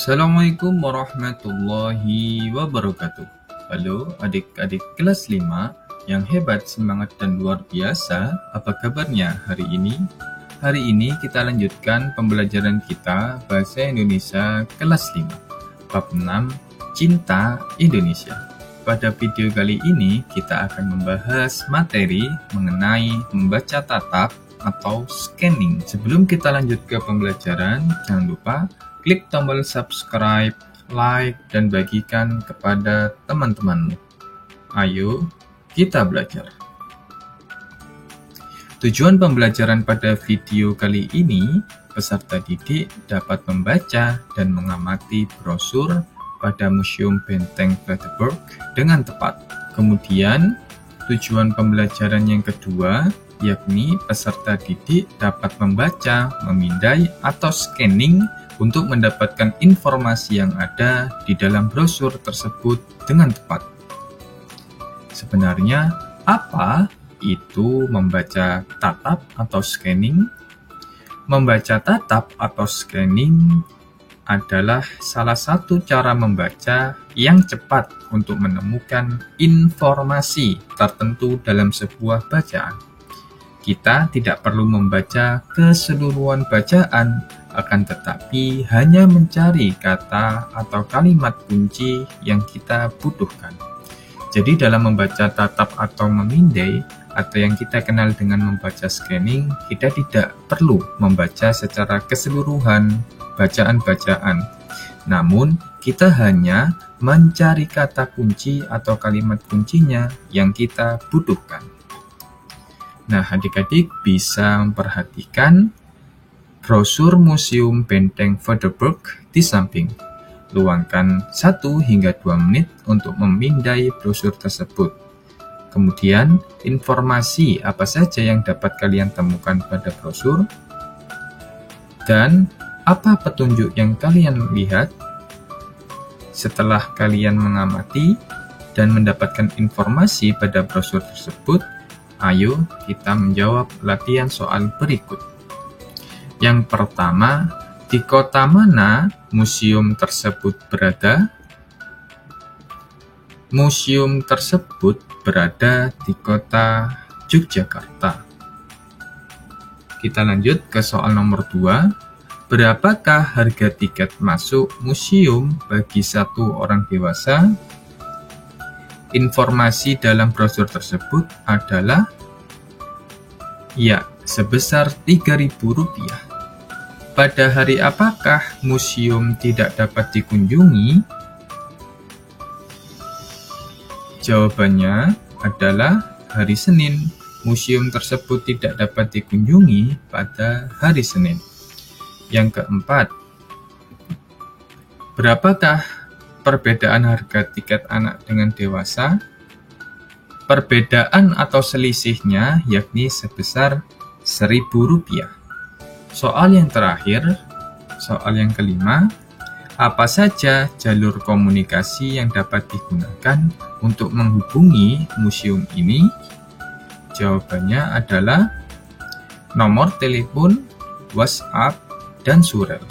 Assalamualaikum warahmatullahi wabarakatuh. Halo adik-adik kelas 5 yang hebat, semangat, dan luar biasa. Apa kabarnya hari ini? Hari ini kita lanjutkan pembelajaran kita Bahasa Indonesia kelas 5, bab 6, Cinta Indonesia. Pada video kali ini kita akan membahas materi mengenai membaca tatap atau scanning. Sebelum kita lanjut ke pembelajaran, jangan lupa klik tombol subscribe, like, dan bagikan kepada teman-temanmu. Ayo, kita belajar. Tujuan pembelajaran pada video kali ini, peserta didik dapat membaca dan mengamati brosur pada Museum Benteng Frederik dengan tepat. Kemudian, tujuan pembelajaran yang kedua, yakni peserta didik dapat membaca, memindai, atau scanning untuk mendapatkan informasi yang ada di dalam brosur tersebut dengan tepat. Sebenarnya, apa itu membaca tatap atau scanning? Membaca tatap atau scanning adalah salah satu cara membaca yang cepat untuk menemukan informasi tertentu dalam sebuah bacaan. Kita tidak perlu membaca keseluruhan bacaan, akan tetapi hanya mencari kata atau kalimat kunci yang kita butuhkan. Jadi dalam membaca tatap atau memindai, atau yang kita kenal dengan membaca scanning, kita tidak perlu membaca secara keseluruhan bacaan-bacaan. Namun, kita hanya mencari kata kunci atau kalimat kuncinya yang kita butuhkan. Nah, adik-adik bisa memperhatikan brosur Museum Benteng Frederik di samping. Luangkan 1 hingga 2 menit untuk memindai brosur tersebut. Kemudian, informasi apa saja yang dapat kalian temukan pada brosur, dan apa petunjuk yang kalian lihat. Setelah kalian mengamati dan mendapatkan informasi pada brosur tersebut, ayo kita menjawab latihan soal berikut. Yang pertama, di kota mana museum tersebut berada? Museum tersebut berada di kota Yogyakarta. Kita lanjut ke soal nomor 2. Berapakah harga tiket masuk museum bagi 1 orang dewasa? Informasi dalam brosur tersebut adalah sebesar Rp3.000. Pada hari apakah museum tidak dapat dikunjungi? Jawabannya adalah hari Senin. Museum tersebut tidak dapat dikunjungi pada hari Senin. Yang keempat, berapakah perbedaan harga tiket anak dengan dewasa? Perbedaan atau selisihnya yakni sebesar Rp1.000. Soal yang terakhir, soal yang kelima, apa saja jalur komunikasi yang dapat digunakan untuk menghubungi museum ini? Jawabannya adalah nomor telepon, WhatsApp, dan surel.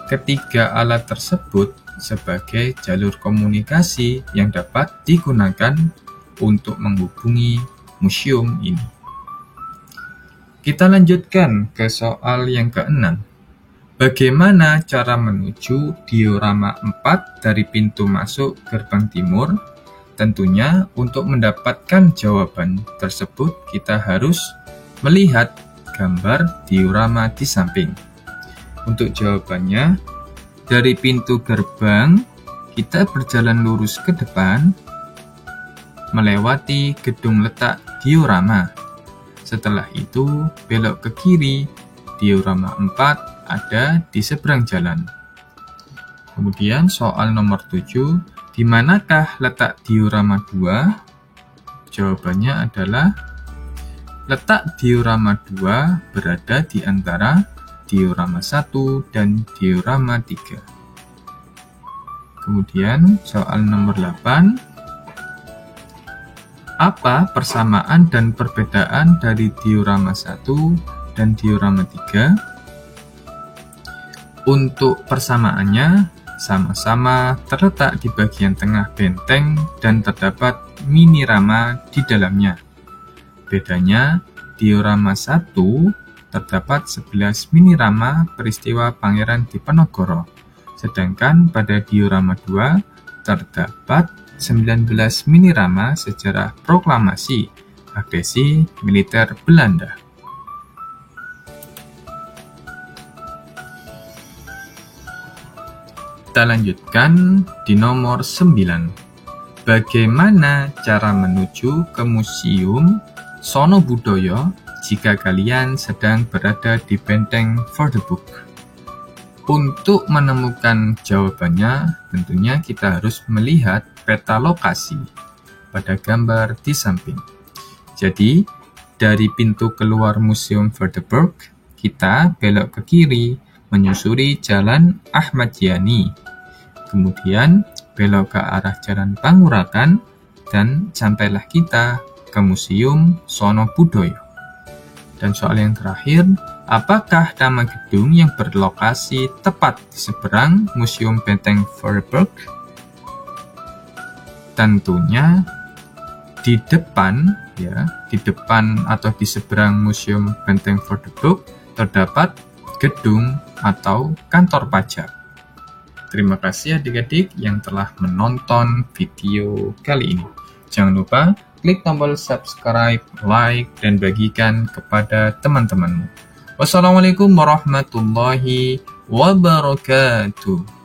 Ketiga alat tersebut sebagai jalur komunikasi yang dapat digunakan untuk menghubungi museum ini. Kita lanjutkan ke soal yang ke-6. Bagaimana cara menuju diorama 4 dari pintu masuk gerbang timur? Tentunya untuk mendapatkan jawaban tersebut kita harus melihat gambar diorama di samping. Untuk jawabannya, dari pintu gerbang, kita berjalan lurus ke depan, melewati gedung letak diorama. Setelah itu, belok ke kiri, diorama 4 ada di seberang jalan. Kemudian soal nomor 7, di manakah letak diorama 2? Jawabannya adalah letak diorama 2 berada di antara diorama 1 dan diorama 3. Kemudian soal nomor 8. Apa persamaan dan perbedaan dari diorama 1 dan diorama 3? Untuk persamaannya, sama-sama terletak di bagian tengah benteng dan terdapat minirama di dalamnya. Bedanya, diorama 1 terdapat 11 minirama peristiwa Pangeran Diponegoro, sedangkan pada diorama 2 terdapat 19 minirama sejarah proklamasi agresi militer Belanda. Kita lanjutkan di nomor 9. Bagaimana cara menuju ke Museum Sono Budoyo jika kalian sedang berada di benteng Vorderburg? Untuk menemukan jawabannya, tentunya kita harus melihat peta lokasi pada gambar di samping. Jadi, dari pintu keluar Museum Vorderburg, kita belok ke kiri, menyusuri Jalan Ahmad Yani. Kemudian, belok ke arah Jalan Panguragan, dan sampailah kita ke Museum Sono Budoyo. Dan soal yang terakhir, apakah nama gedung yang berlokasi tepat di seberang Museum Benteng Vorderburg? Tentunya di depan atau di seberang Museum Benteng Vorderburg terdapat gedung atau kantor pajak. Terima kasih adik-adik yang telah menonton video kali ini. Jangan lupa klik tombol subscribe, like, dan bagikan kepada teman-temanmu. Wassalamualaikum warahmatullahi wabarakatuh.